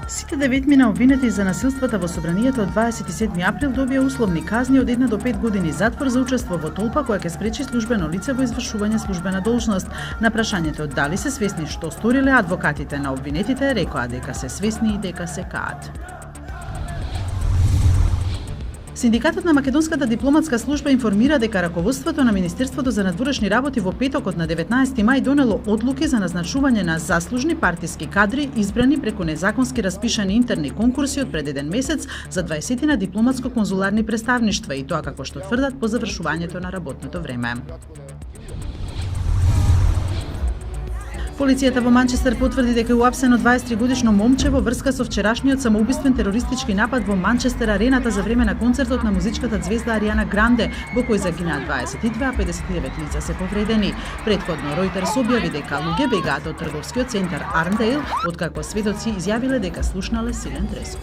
Сите 9 обвинети за насилствата во собранието од 27 април добија условни казни од 1 до 5 години затвор за учество во толпа која ќе спречи службено лице во извршување службена должност. На прашањето дали се свесни што сториле, адвокатите на обвинетите рекоа дека се свесни и дека се каат. Синдикатот на Македонската дипломатска служба информира дека раководството на Министерството за надворешни работи во петокот на 19 мај донело одлуки за назначување на заслужни партиски кадри избрани преку незаконски распишани интерни конкурси од пред еден месец за 20 на дипломатско-конзуларни представништва, и тоа како што тврдат по завршувањето на работното време. Полицијата во Манчестер потврди дека е уапсено 23-годишно момче во врска со вчерашниот самоубиствен терористички напад во Манчестер арената за време на концертот на музичката звезда Ариана Гранде, во кој загинаа 22, а 59 лица се повредени. Претходно Ројтерс објави дека луѓе бегаат од трговскиот центар Арндейл, откако сведоци изјавиле дека слушнале силен тресок.